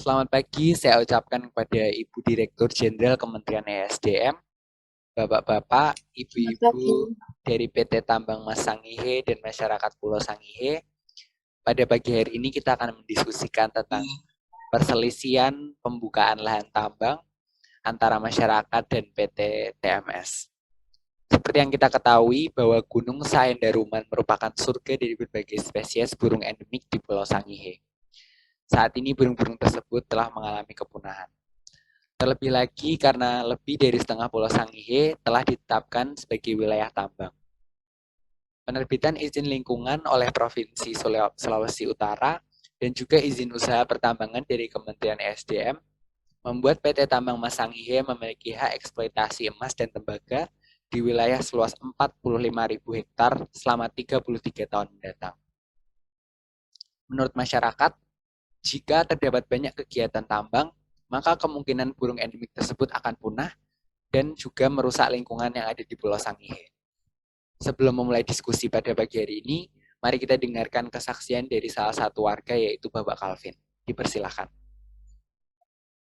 Selamat pagi, saya ucapkan kepada Ibu Direktur Jenderal Kementerian ESDM, Bapak-Bapak, Selamat Ibu-Ibu pagi. dari PT Tambang Mas Sangihe dan masyarakat Pulau Sangihe. Pada pagi hari ini kita akan mendiskusikan tentang perselisihan pembukaan lahan tambang antara masyarakat dan PT TMS. Seperti yang kita ketahui bahwa Gunung Saendaruman merupakan surga dari berbagai spesies burung endemik di Pulau Sangihe. Saat ini burung-burung tersebut telah mengalami kepunahan. Terlebih lagi karena lebih dari setengah Pulau Sangihe telah ditetapkan sebagai wilayah tambang. Penerbitan izin lingkungan oleh Provinsi Sulawesi Utara dan juga izin usaha pertambangan dari Kementerian ESDM membuat PT Tambang Mas Sangihe memiliki hak eksploitasi emas dan tembaga di wilayah seluas 45.000 hektar selama 33 tahun mendatang. Menurut masyarakat, jika terdapat banyak kegiatan tambang, maka kemungkinan burung endemik tersebut akan punah dan juga merusak lingkungan yang ada di Pulau Sangihe. Sebelum memulai diskusi pada pagi hari ini, mari kita dengarkan kesaksian dari salah satu warga yaitu Bapak Calvin. Dipersilahkan.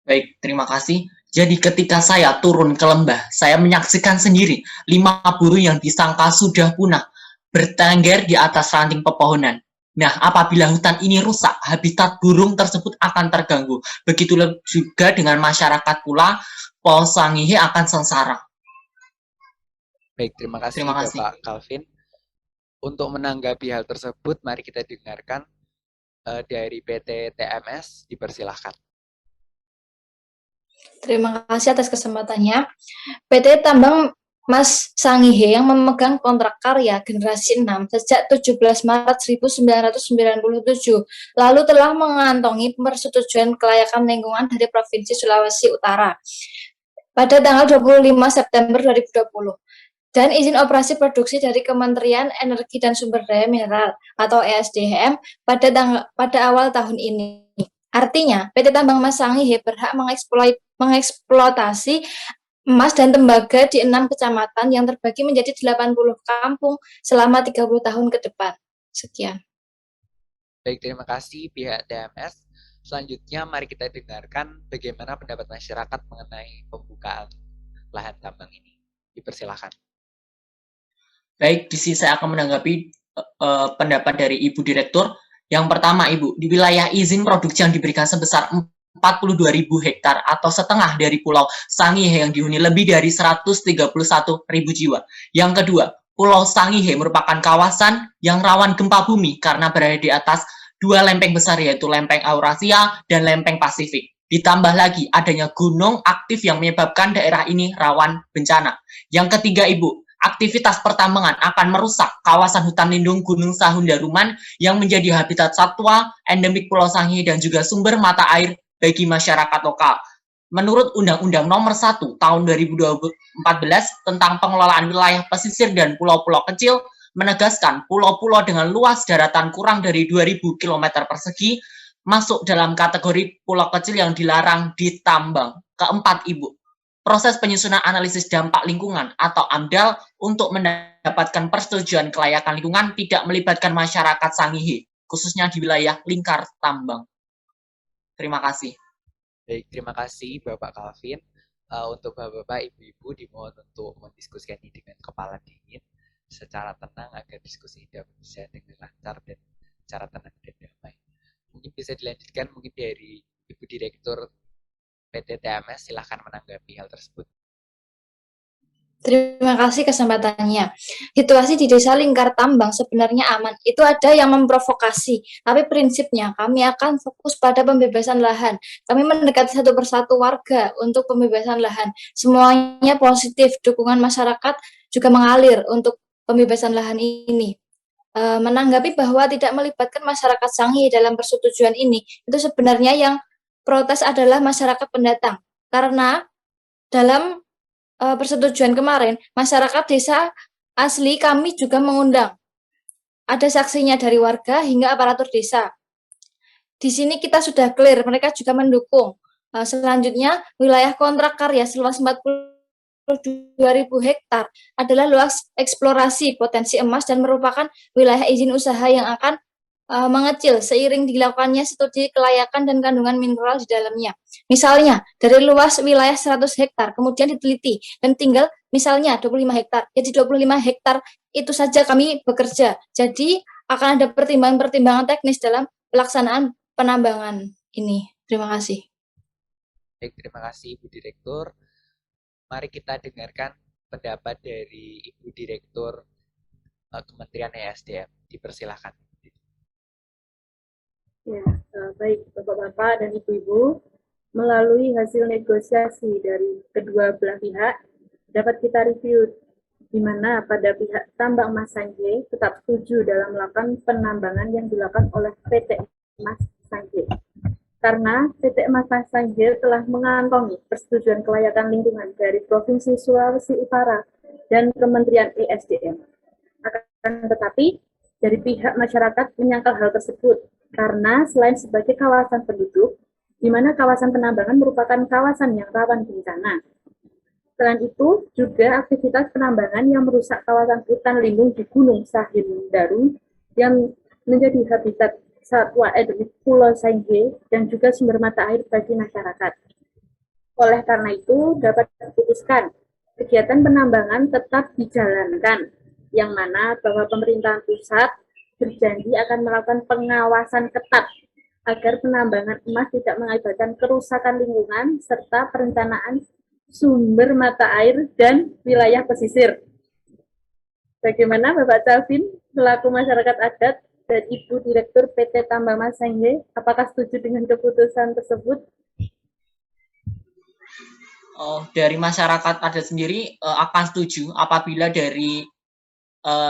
Baik, terima kasih. Jadi ketika saya turun ke lembah, saya menyaksikan sendiri 5 burung yang disangka sudah punah bertengger di atas ranting pepohonan. Nah, apabila hutan ini rusak, habitat burung tersebut akan terganggu. Begitu juga dengan masyarakat pula, Pulau Sangihe akan sengsara. Baik, terima kasih Terima kasih. Bapak Calvin. Untuk menanggapi hal tersebut, mari kita dengarkan dari PT TMS. Dipersilahkan. Terima kasih atas kesempatannya. PT Tambang Mas Sangihe yang memegang kontrak karya generasi 6 sejak 17 Maret 1997, lalu telah mengantongi persetujuan kelayakan lingkungan dari Provinsi Sulawesi Utara pada tanggal 25 September 2020 dan izin operasi produksi dari Kementerian Energi dan Sumber Daya Mineral atau ESDM pada awal tahun ini. Artinya, PT Tambang Mas Sangihe berhak mengeksploitasi emas dan tembaga di 6 kecamatan yang terbagi menjadi 80 kampung selama 30 tahun ke depan. Sekian. Baik, terima kasih pihak TMS. Selanjutnya, mari kita dengarkan bagaimana pendapat masyarakat mengenai pembukaan lahan tambang ini. Dipersilahkan. Baik, di sini saya akan menanggapi pendapat dari Ibu Direktur. Yang pertama, Ibu, di wilayah izin produksi yang diberikan sebesar 42.000 hektar atau setengah dari Pulau Sangihe yang dihuni lebih dari 131.000 jiwa. Yang kedua, Pulau Sangihe merupakan kawasan yang rawan gempa bumi karena berada di atas dua lempeng besar yaitu lempeng Eurasia dan lempeng Pasifik. Ditambah lagi adanya gunung aktif yang menyebabkan daerah ini rawan bencana. Yang ketiga, Ibu, aktivitas pertambangan akan merusak kawasan hutan lindung Gunung Saendaruman yang menjadi habitat satwa endemik Pulau Sangihe dan juga sumber mata air bagi masyarakat lokal. Menurut Undang-Undang Nomor 1 Tahun 2014 tentang pengelolaan wilayah pesisir dan pulau-pulau kecil menegaskan pulau-pulau dengan luas daratan kurang dari 2.000 km persegi masuk dalam kategori pulau kecil yang dilarang ditambang. Keempat, Ibu, proses penyusunan analisis dampak lingkungan atau AMDAL untuk mendapatkan persetujuan kelayakan lingkungan tidak melibatkan masyarakat Sangihe, khususnya di wilayah lingkar tambang. Terima kasih. Baik, terima kasih Bapak Calvin. Untuk Bapak-Bapak, Ibu-Ibu dimohon untuk mendiskusikan ini dengan kepala dingin, secara tenang agar diskusi dapat bisa dengan lancar dan secara tenang dan damai. Mungkin bisa dilanjutkan mungkin dari Ibu Direktur PT TMS, silahkan menanggapi hal tersebut. Terima kasih kesempatannya. Situasi di desa lingkar tambang sebenarnya aman. Itu ada yang memprovokasi, tapi prinsipnya kami akan fokus pada pembebasan lahan. Kami mendekati satu persatu warga untuk pembebasan lahan. Semuanya positif, dukungan masyarakat juga mengalir untuk pembebasan lahan ini. Menanggapi bahwa tidak melibatkan masyarakat Sangihe dalam persetujuan ini, itu sebenarnya yang protes adalah masyarakat pendatang. Karena dalam persetujuan kemarin, masyarakat desa asli kami juga mengundang. Ada saksinya dari warga hingga aparatur desa. Di sini kita sudah clear, mereka juga mendukung. Selanjutnya, wilayah kontrak karya seluas 42.000 hektar adalah luas eksplorasi potensi emas dan merupakan wilayah izin usaha yang akan mengecil seiring dilakukannya studi kelayakan dan kandungan mineral di dalamnya. Misalnya, dari luas wilayah 100 hektar, kemudian diteliti dan tinggal misalnya 25 hektar. Jadi 25 hektar itu saja kami bekerja. Jadi akan ada pertimbangan-pertimbangan teknis dalam pelaksanaan penambangan ini. Terima kasih. Baik, terima kasih Ibu Direktur. Mari kita dengarkan pendapat dari Ibu Direktur Kementerian ESDM. Dipersilahkan. Ya, baik Bapak-Bapak dan Ibu-Ibu, melalui hasil negosiasi dari kedua belah pihak, dapat kita review di mana pada pihak tambang Mas Sangye tetap setuju dalam melakukan penambangan yang dilakukan oleh PT Mas Sangye. Karena PT Mas Sangye telah mengantongi persetujuan kelayakan lingkungan dari Provinsi Sulawesi Utara dan Kementerian ESDM. Akan tetapi, dari pihak masyarakat menyangkal hal tersebut karena selain sebagai kawasan penduduk, di mana kawasan penambangan merupakan kawasan yang rawan bencana. Selain itu, juga aktivitas penambangan yang merusak kawasan hutan lindung di Gunung Sahindaru yang menjadi habitat satwa endemik Pulau Sangye dan juga sumber mata air bagi masyarakat. Oleh karena itu, dapat diputuskan kegiatan penambangan tetap dijalankan, yang mana bahwa pemerintahan pusat berjanji akan melakukan pengawasan ketat agar penambangan emas tidak mengakibatkan kerusakan lingkungan serta perencanaan sumber mata air dan wilayah pesisir. Bagaimana Bapak Calvin, selaku masyarakat adat dan Ibu Direktur PT Tambang Mas Sangye, apakah setuju dengan keputusan tersebut? Dari masyarakat adat sendiri akan setuju apabila dari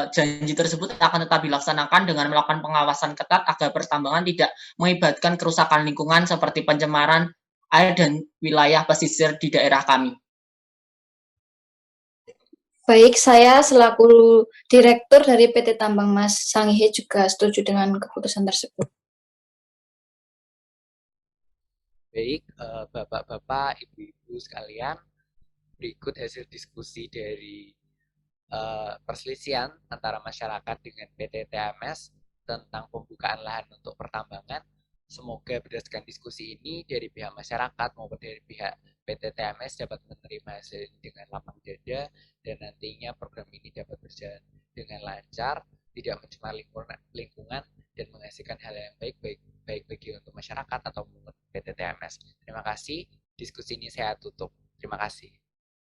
janji tersebut akan tetap dilaksanakan dengan melakukan pengawasan ketat agar pertambangan tidak mengakibatkan kerusakan lingkungan seperti pencemaran air dan wilayah pesisir di daerah kami. Baik, saya selaku Direktur dari PT Tambang Mas Sangye juga setuju dengan keputusan tersebut. Baik, Bapak-Bapak, Ibu-Ibu sekalian, berikut hasil diskusi dari perselisihan antara masyarakat dengan PT TMS tentang pembukaan lahan untuk pertambangan. Semoga berdasarkan diskusi ini dari pihak masyarakat maupun dari pihak PT TMS dapat menerima hasil ini dengan lapang dada dan nantinya program ini dapat berjalan dengan lancar, tidak mencemar lingkungan dan menghasilkan hal yang baik bagi untuk masyarakat ataupun PT TMS. Terima kasih. Diskusi ini saya tutup. Terima kasih.